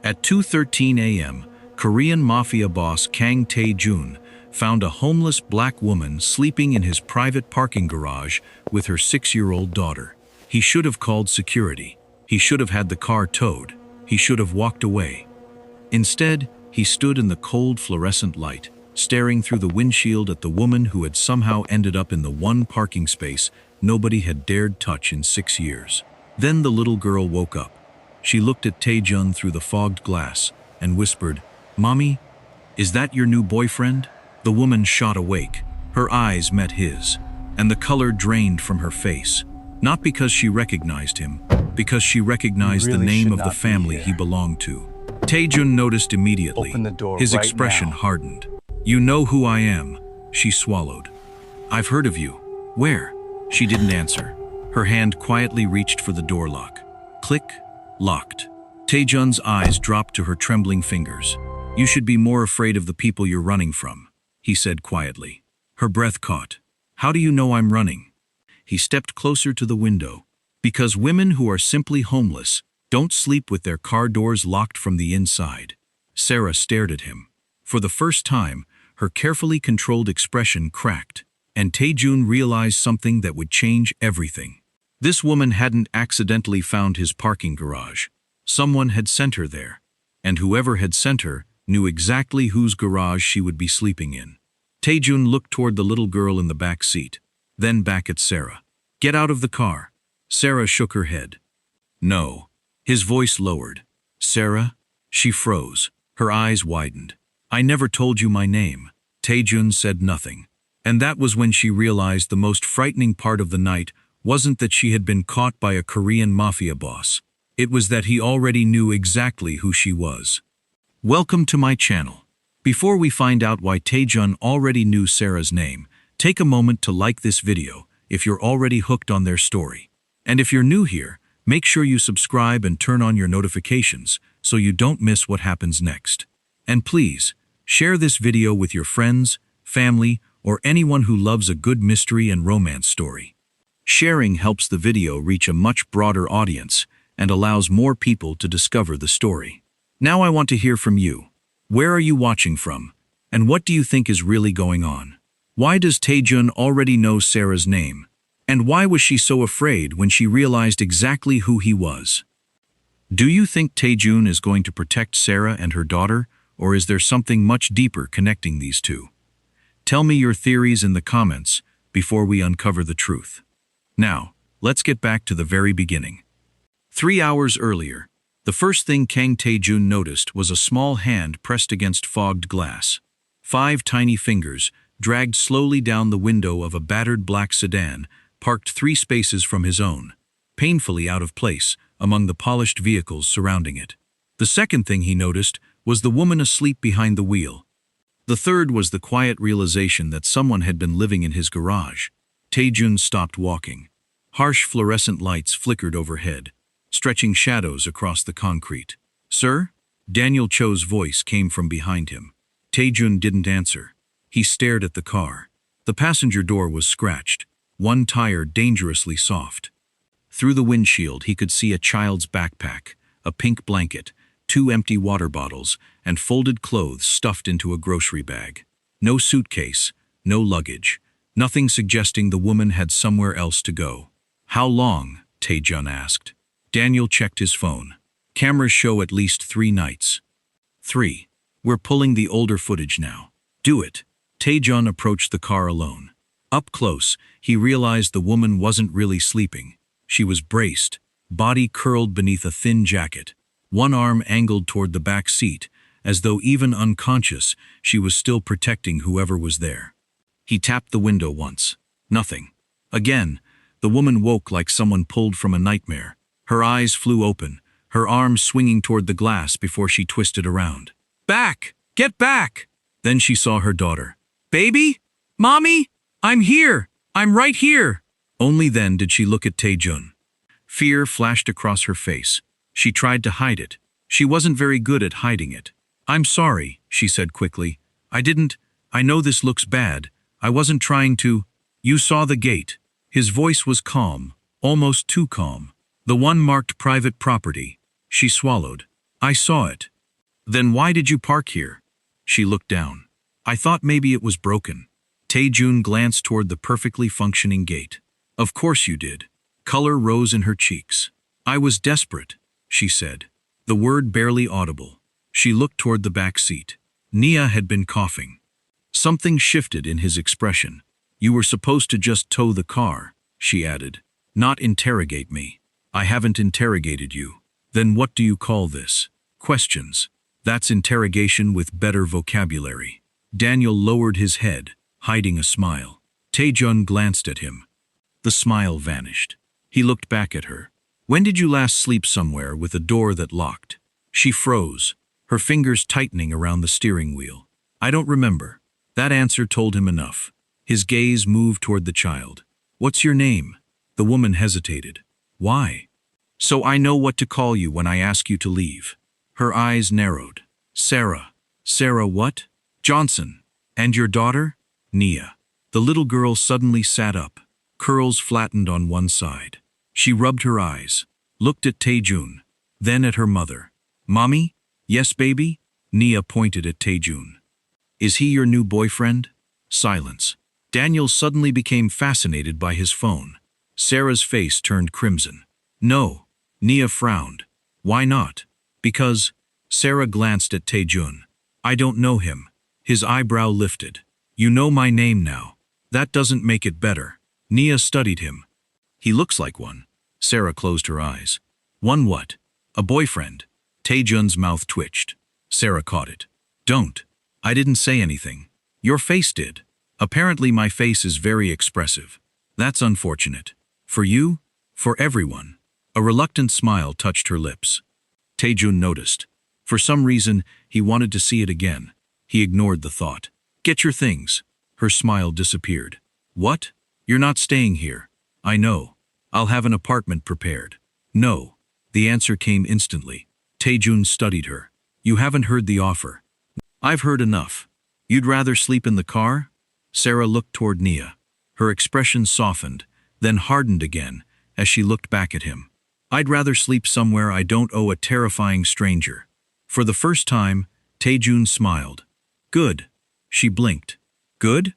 At 2:13 a.m., Korean Mafia boss Kang Tae-jun found a homeless black woman sleeping in his private parking garage with her 6-year-old daughter. He should have called security. He should have had the car towed. He should have walked away. Instead, he stood in the cold fluorescent light, staring through the windshield at the woman who had somehow ended up in the one parking space nobody had dared touch in 6 years. Then the little girl woke up. She looked at Tae-jun through the fogged glass and whispered, "Mommy, is that your new boyfriend?" The woman shot awake. Her eyes met his, and the color drained from her face. Not because she recognized him, because she recognized the name of the family he belonged to. Tae-jun noticed immediately. Open the door his right expression now. hardened. "You know who I am," she swallowed. "I've heard of you. Where?" She didn't answer. Her hand quietly reached for the door lock. Click. Locked. Tae-jun's eyes dropped to her trembling fingers. "You should be more afraid of the people you're running from," he said quietly. Her breath caught. "How do you know I'm running?" He stepped closer to the window. "Because women who are simply homeless don't sleep with their car doors locked from the inside." Sarah stared at him. For the first time, her carefully controlled expression cracked, and Tae-jun realized something that would change everything. This woman hadn't accidentally found his parking garage. Someone had sent her there, and whoever had sent her knew exactly whose garage she would be sleeping in. Tae-jun looked toward the little girl in the back seat, then back at Sarah. "Get out of the car." Sarah shook her head. "No." His voice lowered. "Sarah?" She froze. Her eyes widened. "I never told you my name." Tae-jun said nothing. And that was when she realized the most frightening part of the night wasn't that she had been caught by a Korean mafia boss. It was that he already knew exactly who she was. Welcome to my channel. Before we find out why Tae-jun already knew Sarah's name, take a moment to like this video if you're already hooked on their story. And if you're new here, make sure you subscribe and turn on your notifications so you don't miss what happens next. And please, share this video with your friends, family, or anyone who loves a good mystery and romance story. Sharing helps the video reach a much broader audience and allows more people to discover the story. Now I want to hear from you. Where are you watching from? And what do you think is really going on? Why does Tae-jun already know Sarah's name? And why was she so afraid when she realized exactly who he was? Do you think Tae-jun is going to protect Sarah and her daughter, or is there something much deeper connecting these two? Tell me your theories in the comments before we uncover the truth. Now, let's get back to the very beginning. 3 hours earlier, the first thing Kang Tae-jun noticed was a small hand pressed against fogged glass. 5 tiny fingers dragged slowly down the window of a battered black sedan parked 3 spaces from his own, painfully out of place among the polished vehicles surrounding it. The second thing he noticed was the woman asleep behind the wheel. The third was the quiet realization that someone had been living in his garage. Tae-jun stopped walking. Harsh fluorescent lights flickered overhead, stretching shadows across the concrete. "Sir?" Daniel Cho's voice came from behind him. Tae-jun didn't answer. He stared at the car. The passenger door was scratched, one tire dangerously soft. Through the windshield he could see a child's backpack, a pink blanket, 2 empty water bottles, and folded clothes stuffed into a grocery bag. No suitcase, no luggage. Nothing suggesting the woman had somewhere else to go. "How long?" Tae-jun asked. Daniel checked his phone. "Cameras show at least 3 nights. 3. We're pulling the older footage now." "Do it." Tae-jun approached the car alone. Up close, he realized the woman wasn't really sleeping. She was braced, body curled beneath a thin jacket, one arm angled toward the back seat, as though even unconscious, she was still protecting whoever was there. He tapped the window once. Nothing. Again, the woman woke like someone pulled from a nightmare. Her eyes flew open, her arms swinging toward the glass before she twisted around. "Back! Get back!" Then she saw her daughter. "Baby? Mommy? I'm here! I'm right here!" Only then did she look at Tae-jun. Fear flashed across her face. She tried to hide it. She wasn't very good at hiding it. "I'm sorry," she said quickly. I know this looks bad. I wasn't trying to." "You saw the gate." His voice was calm, almost too calm. "The one marked private property." She swallowed. "I saw it." Then why did you park here? She looked down. I thought maybe it was broken. Tae-jun glanced toward the perfectly functioning gate. Of course you did. Color rose in her cheeks. I was desperate, she said. The word barely audible. She looked toward the back seat. Nia had been coughing. Something shifted in his expression. You were supposed to just tow the car, she added. Not interrogate me. I haven't interrogated you. Then what do you call this? Questions. That's interrogation with better vocabulary. Daniel lowered his head, hiding a smile. Tae-jun glanced at him. The smile vanished. He looked back at her. When did you last sleep somewhere with a door that locked? She froze, her fingers tightening around the steering wheel. I don't remember. That answer told him enough. His gaze moved toward the child. What's your name? The woman hesitated. Why? So I know what to call you when I ask you to leave. Her eyes narrowed. Sarah. Sarah what? Johnson. And your daughter? Nia. The little girl suddenly sat up, curls flattened on one side. She rubbed her eyes, looked at Tae-jun, then at her mother. Mommy? Yes, baby? Nia pointed at Tae-jun. Is he your new boyfriend? Silence. Daniel suddenly became fascinated by his phone. Sarah's face turned crimson. No. Nia frowned. Why not? Because. Sarah glanced at Tae-jun. I don't know him. His eyebrow lifted. You know my name now. That doesn't make it better. Nia studied him. He looks like one. Sarah closed her eyes. One what? A boyfriend. Tae-jun's mouth twitched. Sarah caught it. Don't. I didn't say anything. Your face did. Apparently my face is very expressive. That's unfortunate. For you? For everyone. A reluctant smile touched her lips. Tae-jun noticed. For some reason, he wanted to see it again. He ignored the thought. Get your things. Her smile disappeared. What? You're not staying here. I know. I'll have an apartment prepared. No. The answer came instantly. Tae-jun studied her. You haven't heard the offer. I've heard enough. You'd rather sleep in the car? Sarah looked toward Nia. Her expression softened, then hardened again as she looked back at him. I'd rather sleep somewhere I don't owe a terrifying stranger. For the first time, Tae-jun smiled. Good. She blinked. Good?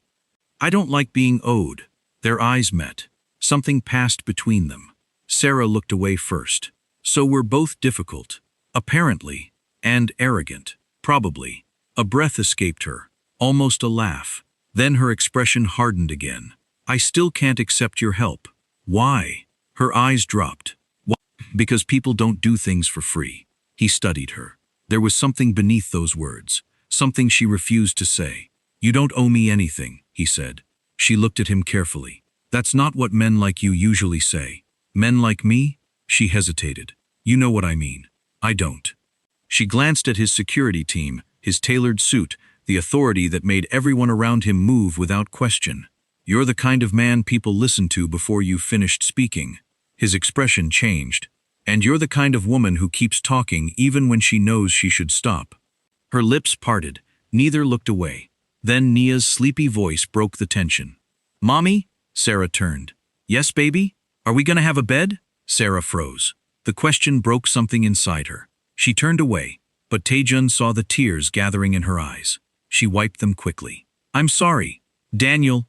I don't like being owed. Their eyes met. Something passed between them. Sarah looked away first. So we're both difficult. Apparently. And arrogant. Probably. A breath escaped her. Almost a laugh. Then her expression hardened again. I still can't accept your help. Why? Her eyes dropped. Why? Because people don't do things for free. He studied her. There was something beneath those words. Something she refused to say. You don't owe me anything, he said. She looked at him carefully. That's not what men like you usually say. Men like me? She hesitated. You know what I mean. I don't. She glanced at his security team, his tailored suit, the authority that made everyone around him move without question. You're the kind of man people listen to before you've finished speaking. His expression changed. And you're the kind of woman who keeps talking even when she knows she should stop. Her lips parted. Neither looked away. Then Nia's sleepy voice broke the tension. Mommy? Sarah turned. Yes, baby? Are we gonna have a bed? Sarah froze. The question broke something inside her. She turned away, but Tae-jun saw the tears gathering in her eyes. She wiped them quickly. I'm sorry. Daniel.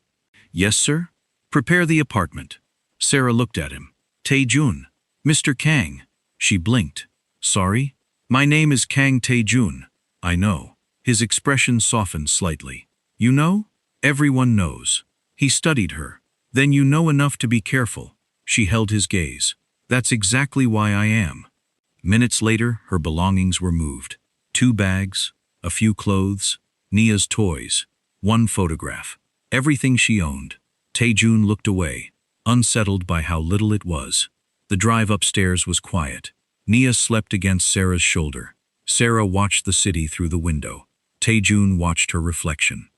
Yes, sir? Prepare the apartment. Sarah looked at him. Tae-jun. Mr. Kang. She blinked. Sorry? My name is Kang Tae-jun. I know. His expression softened slightly. You know? Everyone knows. He studied her. Then you know enough to be careful. She held his gaze. That's exactly why I am. Minutes later, her belongings were moved. 2 bags, a few clothes, Nia's toys, 1 photograph. Everything she owned. Tae-jun looked away, unsettled by how little it was. The drive upstairs was quiet. Nia slept against Sarah's shoulder. Sarah watched the city through the window. Tae-jun watched her reflection.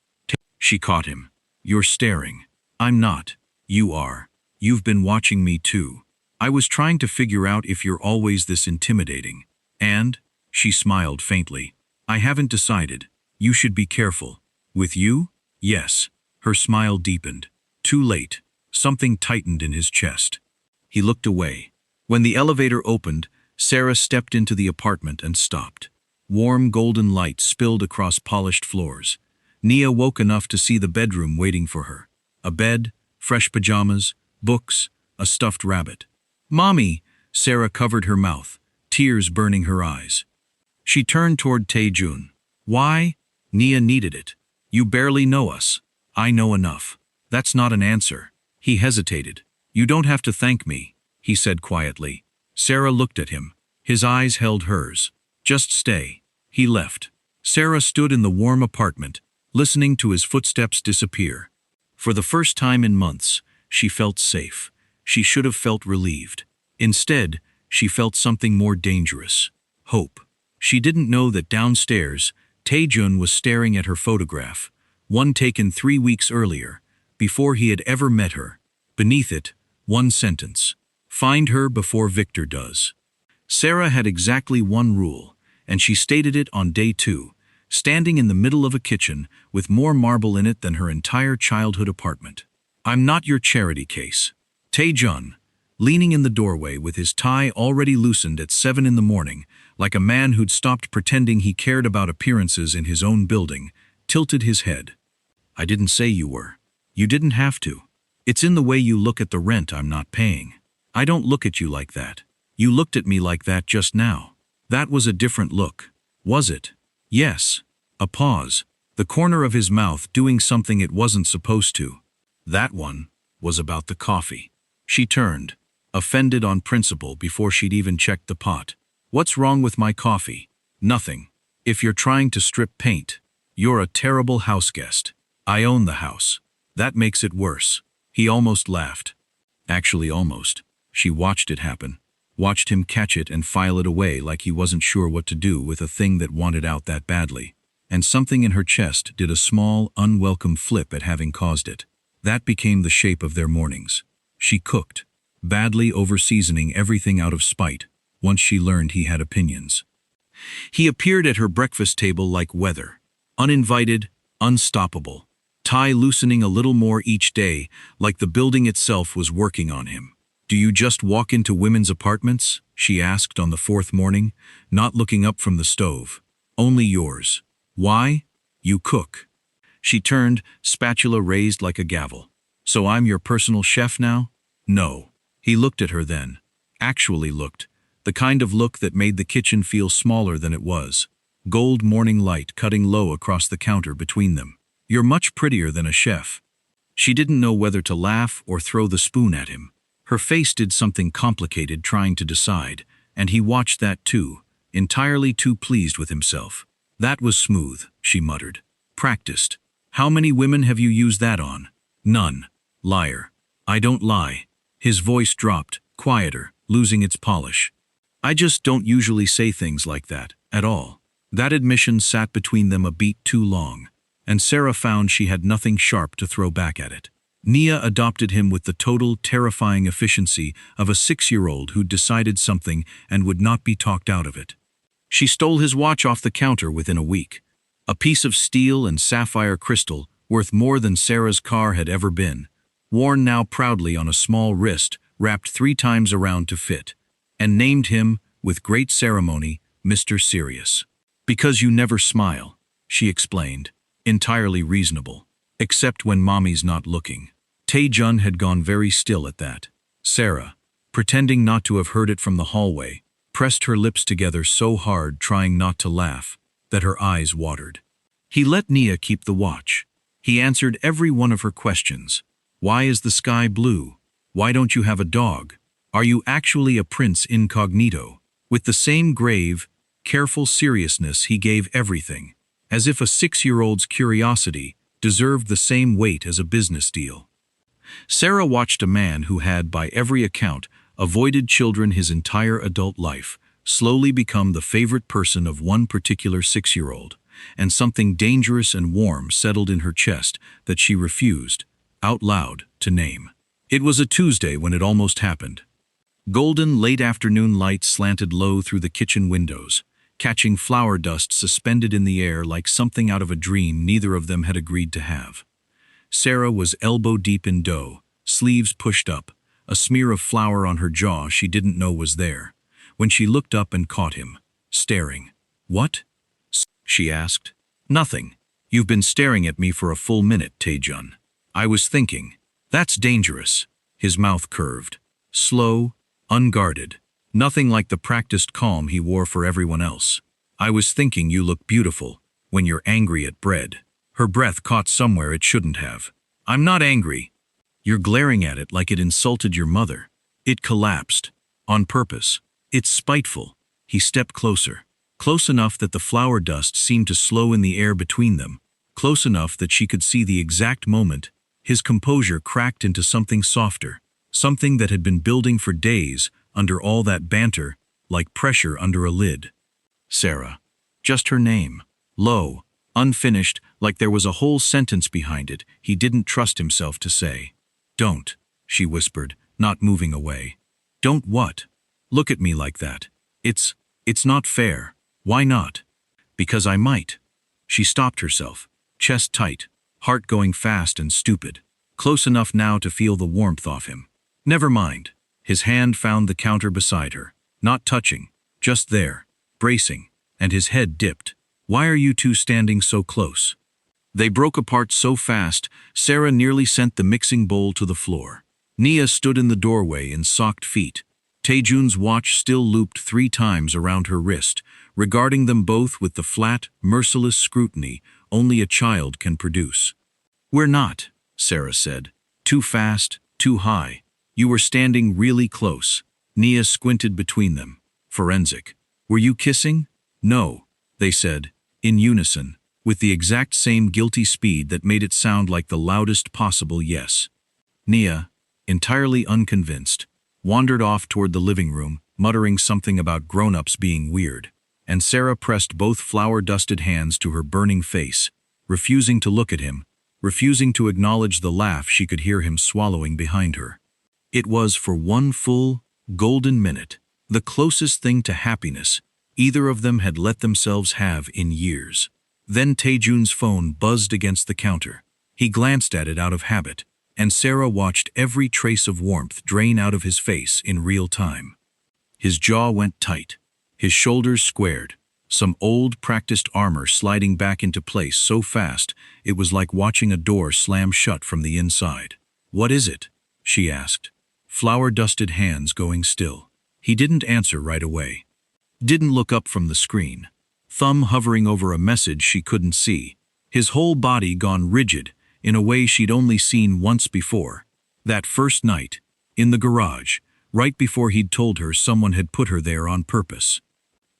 She caught him. You're staring. I'm not. You are. You've been watching me too. I was trying to figure out if you're always this intimidating. And, she smiled faintly, I haven't decided. You should be careful. With you? Yes. Her smile deepened. Too late. Something tightened in his chest. He looked away. When the elevator opened, Sarah stepped into the apartment and stopped. Warm golden light spilled across polished floors. Nia woke enough to see the bedroom waiting for her. A bed, fresh pajamas, books, a stuffed rabbit. "Mommy!" Sarah covered her mouth, tears burning her eyes. She turned toward Tae-jun. "Why?" Nia needed it. "You barely know us." "I know enough." "That's not an answer." He hesitated. "You don't have to thank me," he said quietly. Sarah looked at him. His eyes held hers. "Just stay." He left. Sarah stood in the warm apartment, listening to his footsteps disappear. For the first time in months, she felt safe. She should have felt relieved. Instead, she felt something more dangerous. Hope. She didn't know that downstairs, Tae-jun was staring at her photograph, one taken 3 weeks earlier, before he had ever met her. Beneath it, one sentence: "Find her before Victor does." Sarah had exactly one rule, and she stated it on day 2, standing in the middle of a kitchen with more marble in it than her entire childhood apartment. "I'm not your charity case." Tae-jun, leaning in the doorway with his tie already loosened at 7 in the morning, like a man who'd stopped pretending he cared about appearances in his own building, tilted his head. "I didn't say you were. You didn't have to. It's in the way you look at the rent I'm not paying. I don't look at you like that. You looked at me like that just now." That was a different look. Was it? Yes. A pause, the corner of his mouth doing something it wasn't supposed to. That one was about the coffee. She turned, offended on principle before she'd even checked the pot. "What's wrong with my coffee?" "Nothing. If you're trying to strip paint, you're a terrible house guest. I own the house. That makes it worse." He almost laughed. Actually almost. She watched it happen. Watched him catch it and file it away like he wasn't sure what to do with a thing that wanted out that badly. And something in her chest did a small, unwelcome flip at having caused it. That became the shape of their mornings. She cooked, badly over-seasoning everything out of spite, once she learned he had opinions. He appeared at her breakfast table like weather. Uninvited, unstoppable. Tie loosening a little more each day, like the building itself was working on him. "Do you just walk into women's apartments?" she asked on the 4th morning, not looking up from the stove. "Only yours." "Why?" "You cook." She turned, spatula raised like a gavel. "So I'm your personal chef now?" "No." He looked at her then. Actually looked. The kind of look that made the kitchen feel smaller than it was. Gold morning light cutting low across the counter between them. "You're much prettier than a chef." She didn't know whether to laugh or throw the spoon at him. Her face did something complicated trying to decide, and he watched that too, entirely too pleased with himself. "That was smooth," she muttered. "Practiced. How many women have you used that on?" "None." "Liar." "I don't lie." His voice dropped, quieter, losing its polish. "I just don't usually say things like that, at all." That admission sat between them a beat too long, and Sarah found she had nothing sharp to throw back at it. Nia adopted him with the total, terrifying efficiency of a 6-year-old who'd decided something and would not be talked out of it. She stole his watch off the counter within a week. A piece of steel and sapphire crystal worth more than Sarah's car had ever been, worn now proudly on a small wrist wrapped 3 times around to fit, and named him, with great ceremony, Mr. Serious. "Because you never smile," she explained, entirely reasonable. "Except when Mommy's not looking." Tae-jun had gone very still at that. Sarah, pretending not to have heard it from the hallway, pressed her lips together so hard trying not to laugh, that her eyes watered. He let Nia keep the watch. He answered every one of her questions. "Why is the sky blue? Why don't you have a dog? Are you actually a prince incognito?" With the same grave, careful seriousness he gave everything, as if a 6-year-old's curiosity deserved the same weight as a business deal. Sarah watched a man who had, by every account, avoided children his entire adult life, slowly become the favorite person of one particular 6-year-old, and something dangerous and warm settled in her chest that she refused, out loud, to name. It was a Tuesday when it almost happened. Golden late afternoon light slanted low through the kitchen windows, catching flour dust suspended in the air like something out of a dream neither of them had agreed to have. Sarah was elbow-deep in dough, sleeves pushed up, a smear of flour on her jaw she didn't know was there, when she looked up and caught him, staring. "What?" she asked. Nothing. You've been staring at me for a full minute, Tae-jun. I was thinking. That's dangerous. His mouth curved. Slow, unguarded. Nothing like the practiced calm he wore for everyone else. I was thinking you look beautiful when you're angry at bread. Her breath caught somewhere it shouldn't have. I'm not angry. You're glaring at it like it insulted your mother. It collapsed. On purpose. It's spiteful. He stepped closer. Close enough that the flour dust seemed to slow in the air between them. Close enough that she could see the exact moment his composure cracked into something softer. Something that had been building for days under all that banter, like pressure under a lid. Sarah. Just her name. Low, unfinished, like there was a whole sentence behind it he didn't trust himself to say. Don't, she whispered, not moving away. Don't what? Look at me like that. It's not fair. Why not? Because I might. She stopped herself, chest tight, heart going fast and stupid, close enough now to feel the warmth off him. Never mind. His hand found the counter beside her, not touching, just there, bracing, and his head dipped. Why are you two standing so close? They broke apart so fast, Sarah nearly sent the mixing bowl to the floor. Nia stood in the doorway in socked feet. Tae-jun's watch still looped 3 times around her wrist, regarding them both with the flat, merciless scrutiny only a child can produce. We're not, Sarah said. Too fast, too high. You were standing really close. Nia squinted between them. Forensic. Were you kissing? No, they said, in unison, with the exact same guilty speed that made it sound like the loudest possible yes. Nia, entirely unconvinced, wandered off toward the living room, muttering something about grown-ups being weird, and Sarah pressed both flour-dusted hands to her burning face, refusing to look at him, refusing to acknowledge the laugh she could hear him swallowing behind her. It was for one full, golden minute, the closest thing to happiness either of them had let themselves have in years. Then Tae-jun's phone buzzed against the counter. He glanced at it out of habit, and Sarah watched every trace of warmth drain out of his face in real time. His jaw went tight, his shoulders squared, some old practiced armor sliding back into place so fast it was like watching a door slam shut from the inside. What is it? She asked. Flour-dusted hands going still. He didn't answer right away. Didn't look up from the screen. Thumb hovering over a message she couldn't see. His whole body gone rigid in a way she'd only seen once before. That first night, in the garage, right before he'd told her someone had put her there on purpose.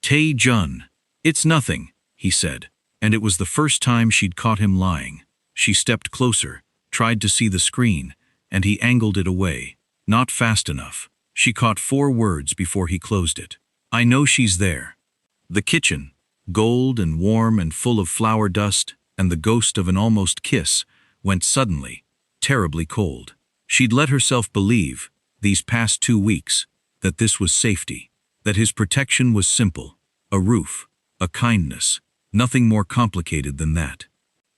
Tae-jun. It's nothing, he said, and it was the first time she'd caught him lying. She stepped closer, tried to see the screen, and he angled it away. Not fast enough. She caught 4 words before he closed it. I know she's there. The kitchen, gold and warm and full of flour dust, and the ghost of an almost kiss, went suddenly, terribly cold. She'd let herself believe, these past 2 weeks, that this was safety, that his protection was simple, a roof, a kindness, nothing more complicated than that.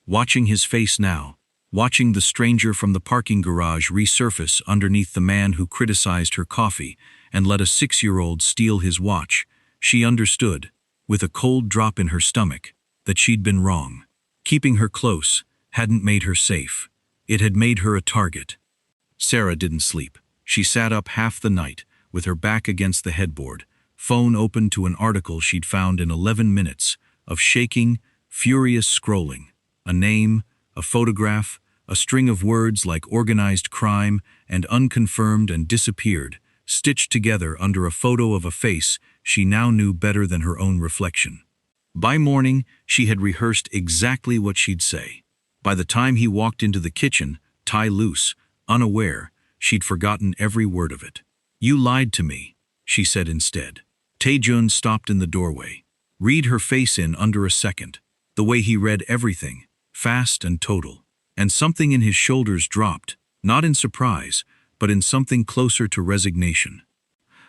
Watching his face now, watching the stranger from the parking garage resurface underneath the man who criticized her coffee and let a 6-year-old steal his watch, she understood, with a cold drop in her stomach, that she'd been wrong. Keeping her close hadn't made her safe. It had made her a target. Sarah didn't sleep. She sat up half the night, with her back against the headboard, phone open to an article she'd found in 11 minutes of shaking, furious scrolling. A name, a photograph, a string of words like organized crime and unconfirmed and disappeared, stitched together under a photo of a face she now knew better than her own reflection. By morning, she had rehearsed exactly what she'd say. By the time he walked into the kitchen, tie loose, unaware, she'd forgotten every word of it. You lied to me, she said instead. Tae-jun stopped in the doorway. Read her face in under a second, the way he read everything, fast and total. And something in his shoulders dropped, not in surprise, but in something closer to resignation.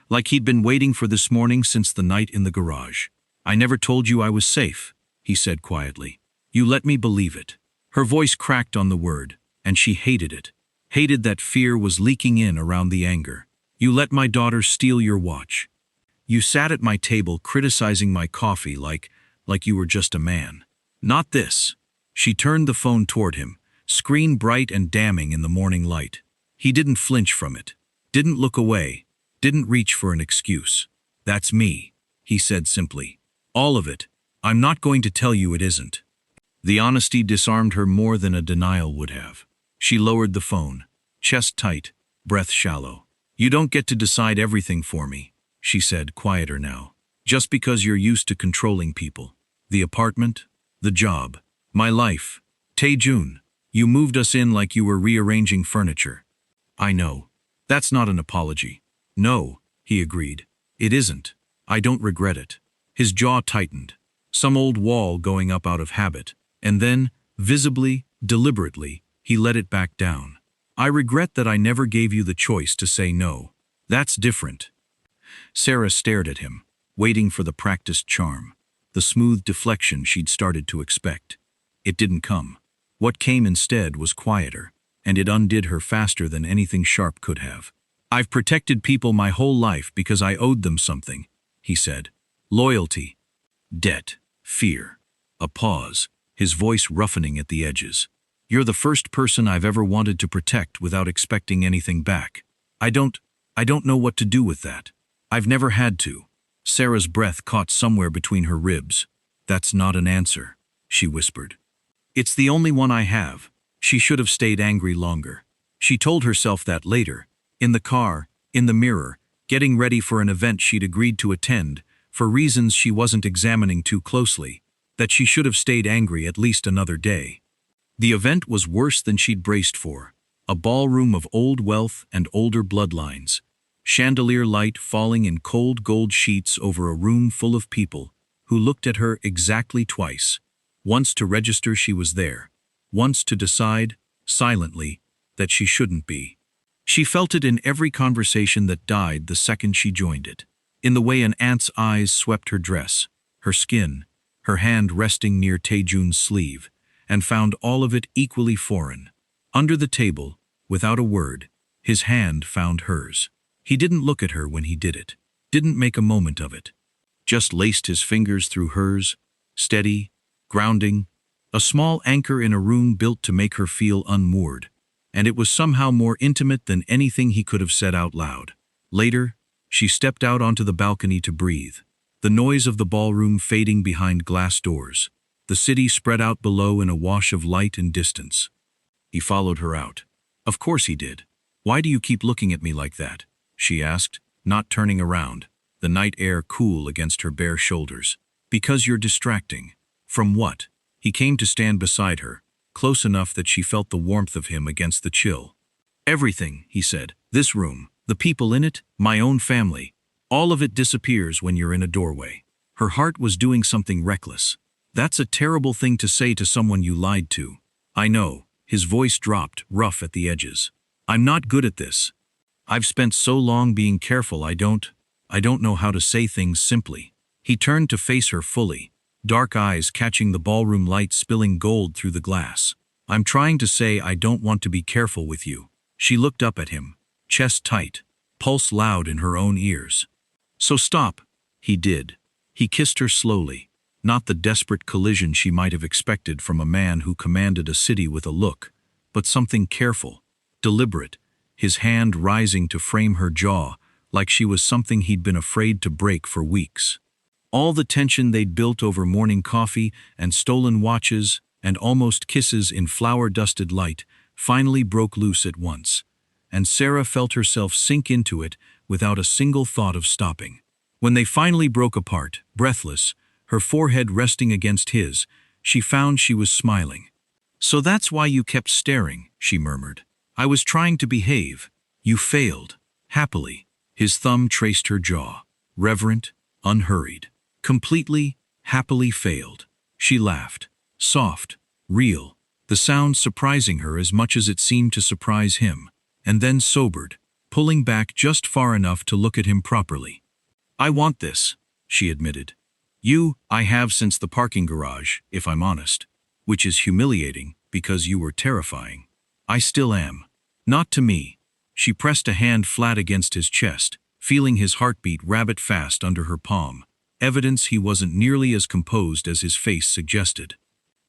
Like he'd been waiting for this morning since the night in the garage. I never told you I was safe, he said quietly. You let me believe it. Her voice cracked on the word, and she hated it. Hated that fear was leaking in around the anger. You let my daughter steal your watch. You sat at my table criticizing my coffee like like you were just a man. Not this. She turned the phone toward him, screen bright and damning in the morning light. He didn't flinch from it, didn't look away, didn't reach for an excuse. That's me, he said simply. All of it. I'm not going to tell you it isn't. The honesty disarmed her more than a denial would have. She lowered the phone, chest tight, breath shallow. You don't get to decide everything for me, she said, quieter now. Just because you're used to controlling people. The apartment, the job, my life. Tae-jun, you moved us in like you were rearranging furniture. I know. That's not an apology. No, he agreed. It isn't. I don't regret it. His jaw tightened, some old wall going up out of habit, and then, visibly, deliberately, he let it back down. I regret that I never gave you the choice to say no. That's different. Sarah stared at him, waiting for the practiced charm, the smooth deflection she'd started to expect. It didn't come. What came instead was quieter, and it undid her faster than anything sharp could have. I've protected people my whole life because I owed them something, he said. Loyalty, debt, fear. A pause, his voice roughening at the edges. You're the first person I've ever wanted to protect without expecting anything back. I don't know what to do with that. I've never had to. Sarah's breath caught somewhere between her ribs. That's not an answer, she whispered. It's the only one I have. She should have stayed angry longer. She told herself that later, in the car, in the mirror, getting ready for an event she'd agreed to attend, for reasons she wasn't examining too closely, that she should have stayed angry at least another day. The event was worse than she'd braced for. A ballroom of old wealth and older bloodlines. Chandelier light falling in cold gold sheets over a room full of people who looked at her exactly twice. Once to register she was there. Once to decide, silently, that she shouldn't be. She felt it in every conversation that died the second she joined it. In the way an ant's eyes swept her dress, her skin, her hand resting near Tae-jun's sleeve, and found all of it equally foreign. Under the table, without a word, his hand found hers. He didn't look at her when he did it, didn't make a moment of it. Just laced his fingers through hers, steady, grounding, a small anchor in a room built to make her feel unmoored, and it was somehow more intimate than anything he could have said out loud. Later, she stepped out onto the balcony to breathe, the noise of the ballroom fading behind glass doors, the city spread out below in a wash of light and distance. He followed her out. Of course he did. Why do you keep looking at me like that? She asked, not turning around, the night air cool against her bare shoulders. Because you're distracting. From what? He came to stand beside her, close enough that she felt the warmth of him against the chill. Everything, he said. This room, the people in it, my own family. All of it disappears when you're in a doorway. Her heart was doing something reckless. That's a terrible thing to say to someone you lied to. I know. His voice dropped, rough at the edges. I'm not good at this. I've spent so long being careful I don't know how to say things simply. He turned to face her fully, dark eyes catching the ballroom light spilling gold through the glass. I'm trying to say I don't want to be careful with you. She looked up at him, chest tight, pulse loud in her own ears. So stop. He did. He kissed her slowly, not the desperate collision she might have expected from a man who commanded a city with a look, but something careful, deliberate, his hand rising to frame her jaw like she was something he'd been afraid to break for weeks. All the tension they'd built over morning coffee and stolen watches and almost kisses in flower-dusted light finally broke loose at once, and Sarah felt herself sink into it without a single thought of stopping. When they finally broke apart, breathless, her forehead resting against his, she found she was smiling. So that's why you kept staring, she murmured. I was trying to behave. You failed. Happily. His thumb traced her jaw. Reverent, unhurried. Completely, happily failed. She laughed. Soft, real. The sound surprising her as much as it seemed to surprise him. And then sobered, pulling back just far enough to look at him properly. I want this, she admitted. I have since the parking garage, if I'm honest. Which is humiliating, because you were terrifying. I still am. Not to me. She pressed a hand flat against his chest, feeling his heartbeat rabbit fast under her palm. evidence he wasn't nearly as composed as his face suggested.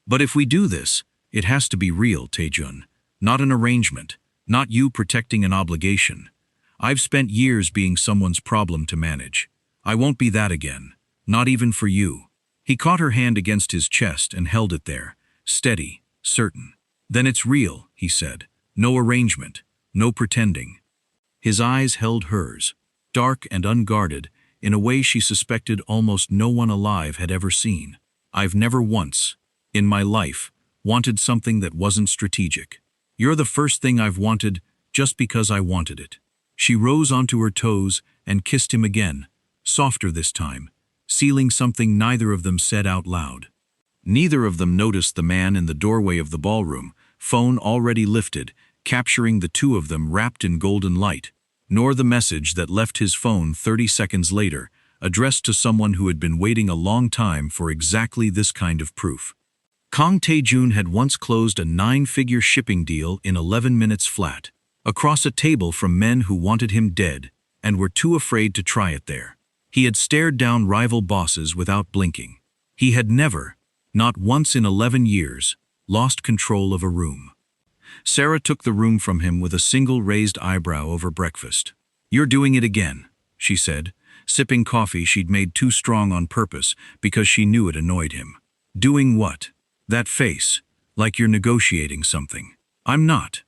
"But if we do this, it has to be real, Tae-jun. Not an arrangement, not you protecting an obligation. I've spent years being someone's problem to manage. I won't be that again, not even for you." He caught her hand against his chest and held it there, steady, certain. "Then it's real," he said. "No arrangement, no pretending." His eyes held hers, dark and unguarded, in a way she suspected almost no one alive had ever seen. "I've never once, in my life, wanted something that wasn't strategic. You're the first thing I've wanted just because I wanted it." She rose onto her toes and kissed him again, softer this time, sealing something neither of them said out loud. Neither of them noticed the man in the doorway of the ballroom, phone already lifted, capturing the two of them wrapped in golden light, nor the message that left his phone 30 seconds later, addressed to someone who had been waiting a long time for exactly this kind of proof. Kang Tae-jun had once closed a 9-figure shipping deal in 11 minutes flat, across a table from men who wanted him dead and were too afraid to try it there. He had stared down rival bosses without blinking. He had never, not once in 11 years, lost control of a room. Sarah took the room from him with a single raised eyebrow over breakfast. "You're doing it again," she said, sipping coffee she'd made too strong on purpose because she knew it annoyed him. "Doing what? That face, like you're negotiating something." "I'm not."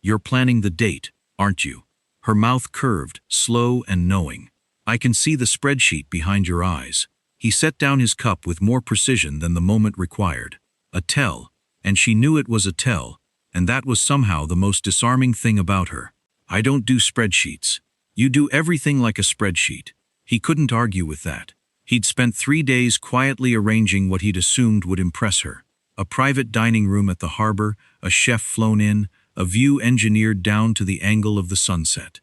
"You're planning the date, aren't you?" Her mouth curved, slow and knowing. "I can see the spreadsheet behind your eyes." He set down his cup with more precision than the moment required. A tell, and she knew it was a tell, and that was somehow the most disarming thing about her. "I don't do spreadsheets." "You do everything like a spreadsheet." He couldn't argue with that. He'd spent 3 days quietly arranging what he'd assumed would impress her. A private dining room at the harbor, a chef flown in, a view engineered down to the angle of the sunset.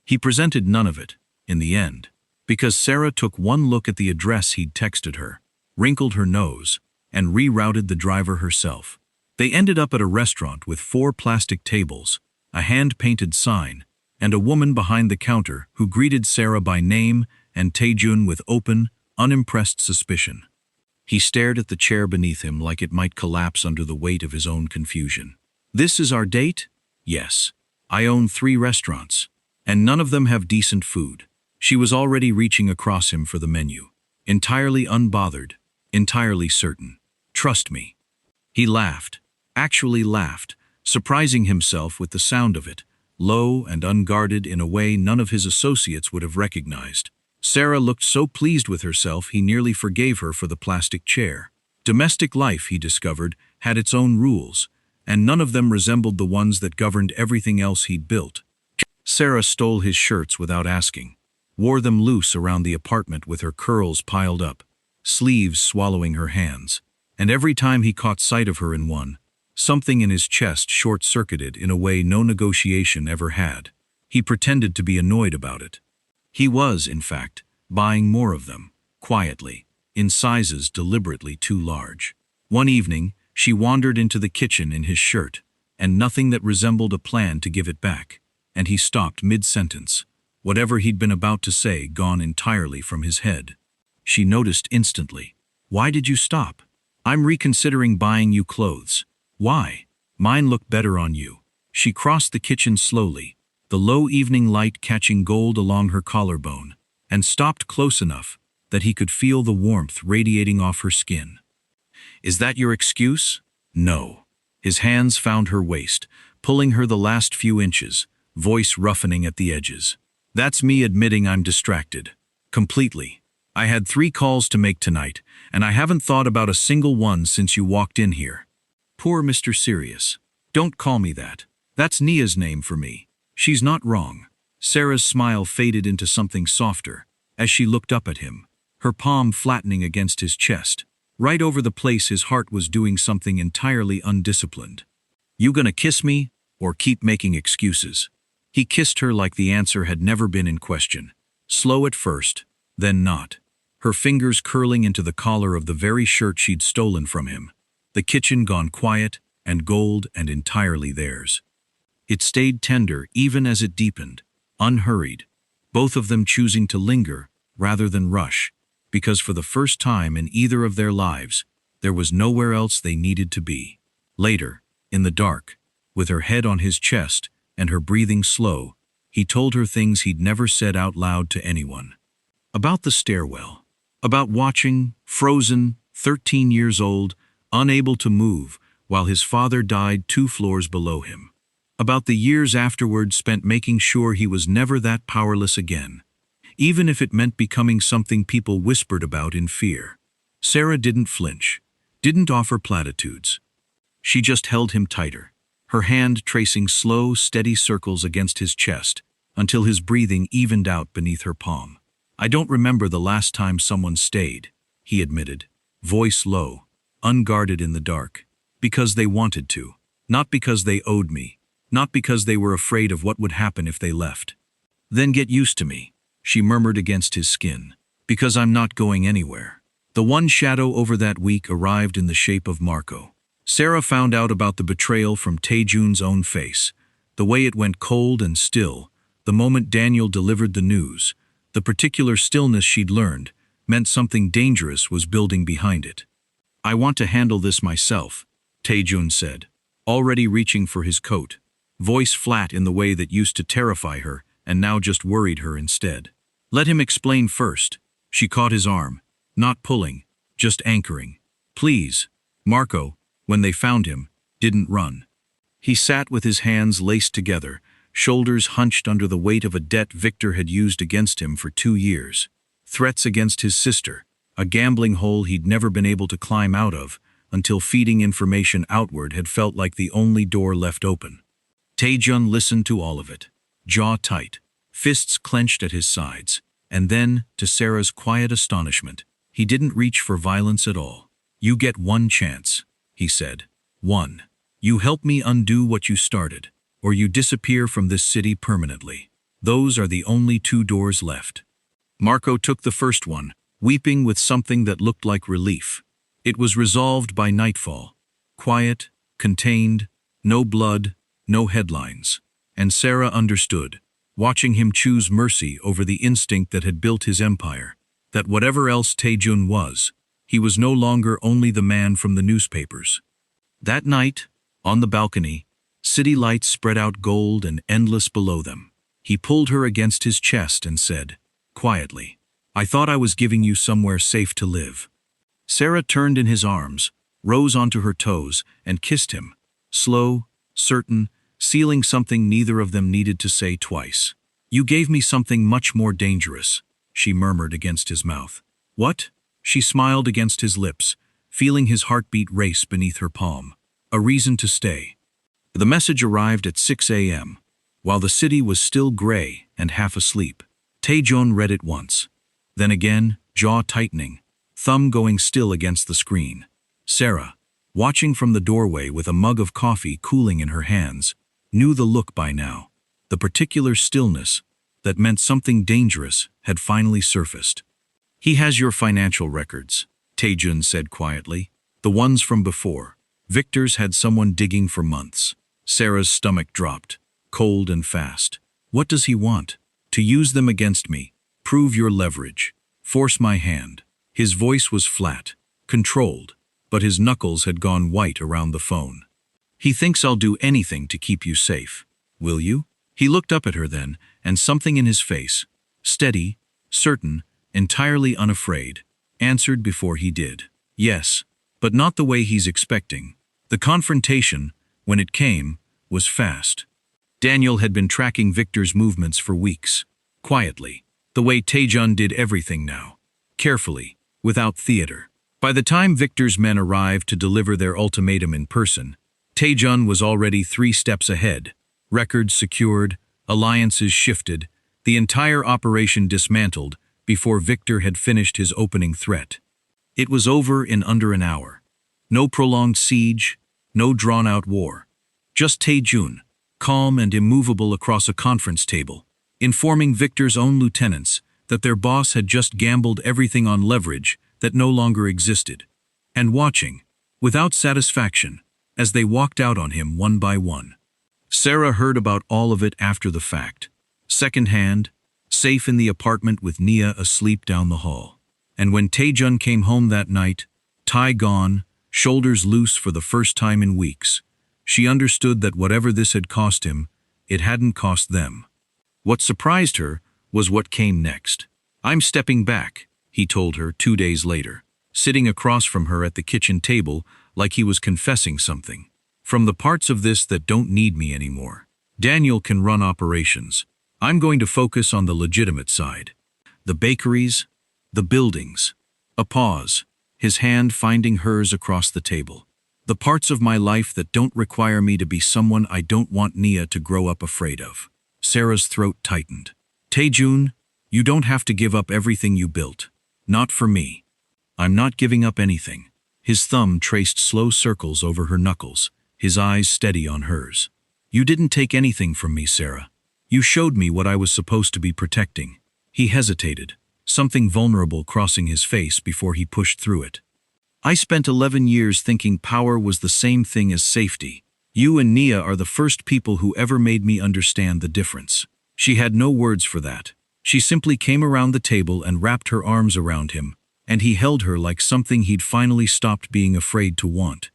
He presented none of it, in the end, because Sarah took one look at the address he'd texted her, wrinkled her nose, and rerouted the driver herself. They ended up at a restaurant with 4 plastic tables, a hand-painted sign, and a woman behind the counter who greeted Sarah by name and Tae-jun with open, unimpressed suspicion. He stared at the chair beneath him like it might collapse under the weight of his own confusion. "This is our date?" "Yes. I own 3 restaurants, and none of them have decent food." She was already reaching across him for the menu, entirely unbothered, entirely certain. "Trust me." He laughed, actually laughed, surprising himself with the sound of it, low and unguarded in a way none of his associates would have recognized. Sarah looked so pleased with herself he nearly forgave her for the plastic chair. Domestic life, he discovered, had its own rules, and none of them resembled the ones that governed everything else he'd built. Sarah stole his shirts without asking, wore them loose around the apartment with her curls piled up, sleeves swallowing her hands, and every time he caught sight of her in one, something in his chest short-circuited in a way no negotiation ever had. He pretended to be annoyed about it. He was, in fact, buying more of them, quietly, in sizes deliberately too large. One evening, she wandered into the kitchen in his shirt, and nothing that resembled a plan to give it back, and he stopped mid-sentence, whatever he'd been about to say gone entirely from his head. She noticed instantly. "Why did you stop?" "I'm reconsidering buying you clothes." "Why?" "Mine look better on you." She crossed the kitchen slowly, the low evening light catching gold along her collarbone, and stopped close enough that he could feel the warmth radiating off her skin. "Is that your excuse?" "No." His hands found her waist, pulling her the last few inches, voice roughening at the edges. "That's me admitting I'm distracted. Completely. I had 3 calls to make tonight, and I haven't thought about a single one since you walked in here." "Poor Mr. Serious." "Don't call me that. That's Nia's name for me. She's not wrong." Sarah's smile faded into something softer as she looked up at him, her palm flattening against his chest, right over the place his heart was doing something entirely undisciplined. "You gonna kiss me, or keep making excuses?" He kissed her like the answer had never been in question, slow at first, then not, her fingers curling into the collar of the very shirt she'd stolen from him, the kitchen gone quiet and gold and entirely theirs. It stayed tender even as it deepened, unhurried, both of them choosing to linger rather than rush, because for the first time in either of their lives, there was nowhere else they needed to be. Later, in the dark, with her head on his chest and her breathing slow, he told her things he'd never said out loud to anyone. About the stairwell, about watching, frozen, 13 years old, unable to move, while his father died 2 floors below him. About the years afterward spent making sure he was never that powerless again, even if it meant becoming something people whispered about in fear. Sarah didn't flinch, didn't offer platitudes. She just held him tighter, her hand tracing slow, steady circles against his chest until his breathing evened out beneath her palm. "I don't remember the last time someone stayed," he admitted, voice low, unguarded in the dark, "because they wanted to, not because they owed me, not because they were afraid of what would happen if they left." "Then get used to me," she murmured against his skin, "because I'm not going anywhere." The one shadow over that week arrived in the shape of Marco. Sarah found out about the betrayal from Tae-jun's own face, the way it went cold and still, the moment Daniel delivered the news. The particular stillness she'd learned meant something dangerous was building behind it. "I want to handle this myself," Tae-jun said, already reaching for his coat, voice flat in the way that used to terrify her and now just worried her instead. "Let him explain first." She caught his arm, not pulling, just anchoring. "Please." Marco, when they found him, didn't run. He sat with his hands laced together, shoulders hunched under the weight of a debt Victor had used against him for 2 years. Threats against his sister, a gambling hole he'd never been able to climb out of until feeding information outward had felt like the only door left open. Tae-jun listened to all of it, jaw tight, fists clenched at his sides, and then, to Sarah's quiet astonishment, he didn't reach for violence at all. "You get one chance," he said. "One. You help me undo what you started, or you disappear from this city permanently. Those are the only 2 doors left." Marco took the first one, weeping with something that looked like relief. It was resolved by nightfall. Quiet, contained, no blood, no headlines. And Sarah understood, watching him choose mercy over the instinct that had built his empire, that whatever else Tae-jun was, he was no longer only the man from the newspapers. That night, on the balcony, city lights spread out gold and endless below them. He pulled her against his chest and said, quietly, "I thought I was giving you somewhere safe to live." Sarah turned in his arms, rose onto her toes, and kissed him, slow, certain, sealing something neither of them needed to say twice. "You gave me something much more dangerous," she murmured against his mouth. "What?" She smiled against his lips, feeling his heartbeat race beneath her palm. "A reason to stay." The message arrived at 6 a.m., while the city was still gray and half asleep. Tae-jun read it once. Then again, jaw tightening, thumb going still against the screen. Sarah, watching from the doorway with a mug of coffee cooling in her hands, knew the look by now. The particular stillness that meant something dangerous had finally surfaced. "He has your financial records," Tae-jun said quietly. "The ones from before. Victor's had someone digging for months." Sarah's stomach dropped, cold and fast. "What does he want?" "To use them against me. Prove your leverage. Force my hand." His voice was flat, controlled, but his knuckles had gone white around the phone. "He thinks I'll do anything to keep you safe. Will you?" He looked up at her then, and something in his face, steady, certain, entirely unafraid, answered before he did. "Yes, but not the way he's expecting." The confrontation, when it came, was fast. Daniel had been tracking Victor's movements for weeks, quietly, the way Tae-jun did everything now, carefully, without theater. By the time Victor's men arrived to deliver their ultimatum in person, Tae-jun was already 3 steps ahead, records secured, alliances shifted, the entire operation dismantled before Victor had finished his opening threat. It was over in under an hour. No prolonged siege, no drawn-out war. Just Tae-jun, calm and immovable across a conference table, informing Victor's own lieutenants that their boss had just gambled everything on leverage that no longer existed, and watching, without satisfaction, as they walked out on him one by one. Sarah heard about all of it after the fact, secondhand, safe in the apartment with Nia asleep down the hall. And when Tae-jun came home that night, tie gone, shoulders loose for the first time in weeks, she understood that whatever this had cost him, it hadn't cost them. What surprised her was what came next. "I'm stepping back," he told her 2 days later, sitting across from her at the kitchen table like he was confessing something. "From the parts of this that don't need me anymore. Daniel can run operations. I'm going to focus on the legitimate side. The bakeries, the buildings." A pause, his hand finding hers across the table. "The parts of my life that don't require me to be someone I don't want Nia to grow up afraid of." Sarah's throat tightened. "Tae-jun, you don't have to give up everything you built. Not for me." "I'm not giving up anything." His thumb traced slow circles over her knuckles, his eyes steady on hers. "You didn't take anything from me, Sarah. You showed me what I was supposed to be protecting." He hesitated, something vulnerable crossing his face before he pushed through it. "I spent 11 years thinking power was the same thing as safety. You and Nia are the first people who ever made me understand the difference." She had no words for that. She simply came around the table and wrapped her arms around him, and he held her like something he'd finally stopped being afraid to want.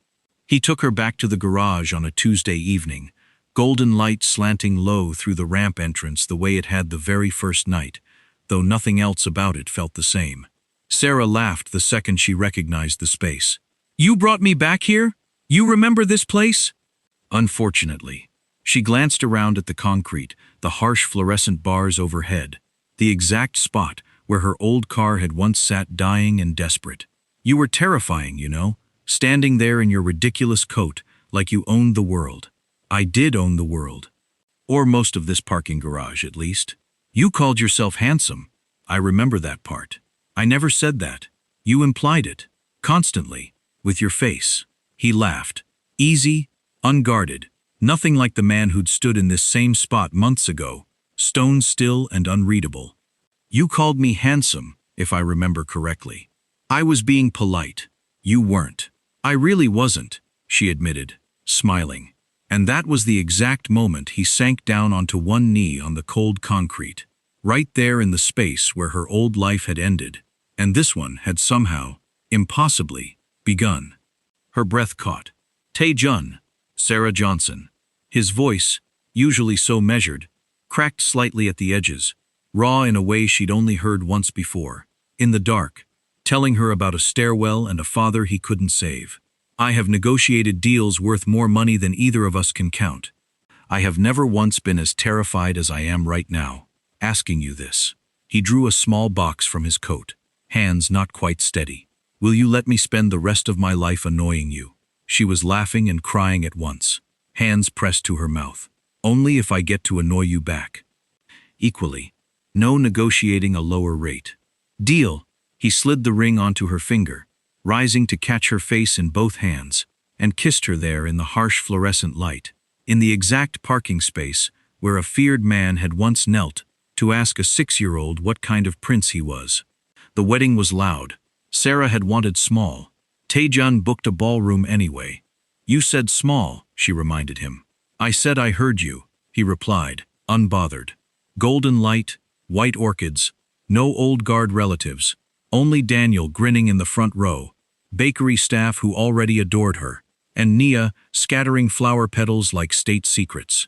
He took her back to the garage on a Tuesday evening, golden light slanting low through the ramp entrance the way it had the very first night, though nothing else about it felt the same. Sarah laughed the second she recognized the space. "You brought me back here? You remember this place?" Unfortunately. She glanced around at the concrete, the harsh fluorescent bars overhead, the exact spot where her old car had once sat dying and desperate. "You were terrifying, you know, standing there in your ridiculous coat like you owned the world." "I did own the world. Or most of this parking garage, at least. You called yourself handsome. I remember that part. I never said that. You implied it. Constantly. With your face." He laughed. Easy, unguarded. Nothing like the man who'd stood in this same spot months ago, stone still and unreadable. "You called me handsome, if I remember correctly. I was being polite. You weren't." "I really wasn't," she admitted, smiling. And that was the exact moment he sank down onto one knee on the cold concrete, right there in the space where her old life had ended, and this one had somehow, impossibly, begun. Her breath caught. "Tae-jun, Sarah Johnson." His voice, usually so measured, cracked slightly at the edges, raw in a way she'd only heard once before, in the dark, telling her about a stairwell and a father he couldn't save. "I have negotiated deals worth more money than either of us can count. I have never once been as terrified as I am right now, asking you this." He drew a small box from his coat, hands not quite steady. "Will you let me spend the rest of my life annoying you?" She was laughing and crying at once, hands pressed to her mouth. "Only if I get to annoy you back." Equally, no negotiating a lower rate. "Deal." He slid the ring onto her finger, rising to catch her face in both hands, and kissed her there in the harsh fluorescent light, in the exact parking space where a feared man had once knelt to ask a 6-year-old what kind of prince he was. The wedding was loud. Sarah had wanted small. Tae-jun booked a ballroom anyway. "You said small," she reminded him. "I said I heard you," he replied, unbothered. Golden light, white orchids, no old guard relatives, only Daniel grinning in the front row, bakery staff who already adored her, and Nia scattering flower petals like state secrets.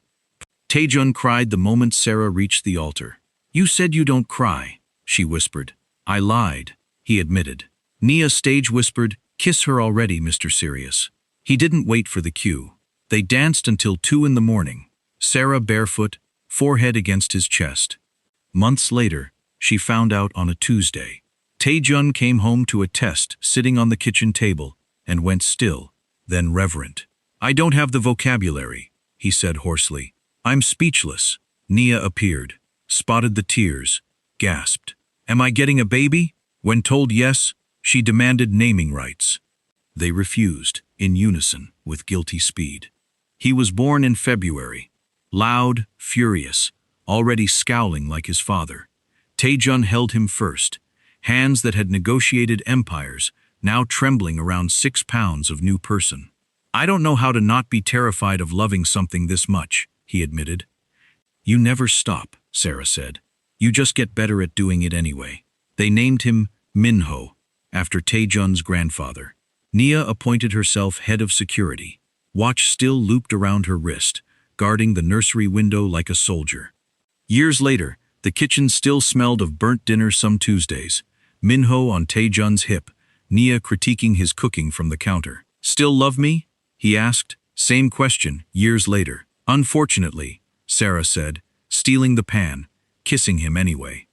Tae-jun cried the moment Sarah reached the altar. "You said you don't cry," she whispered. "I lied," he admitted. Nia stage whispered, "Kiss her already, Mr. Serious." He didn't wait for the cue. They danced until 2 in the morning, Sarah barefoot, forehead against his chest. Months later, she found out on a Tuesday. Tae-jun came home to a test sitting on the kitchen table and went still, then reverent. "I don't have the vocabulary," he said hoarsely. "I'm speechless." Nia appeared, spotted the tears, gasped. "Am I getting a baby?" When told yes, she demanded naming rights. They refused, in unison, with guilty speed. He was born in February, loud, furious, already scowling like his father. Tae-jun held him first, hands that had negotiated empires, now trembling around 6 pounds of new person. "I don't know how to not be terrified of loving something this much," he admitted. "You never stop," Sarah said. "You just get better at doing it anyway." They named him Minho, after Tae-jun's grandfather. Nia appointed herself head of security. Watch still looped around her wrist, guarding the nursery window like a soldier. Years later, the kitchen still smelled of burnt dinner some Tuesdays. Minho on Tae-jun's hip, Nia critiquing his cooking from the counter. "Still love me?" he asked. Same question, years later. "Unfortunately," Sarah said, stealing the pan, kissing him anyway.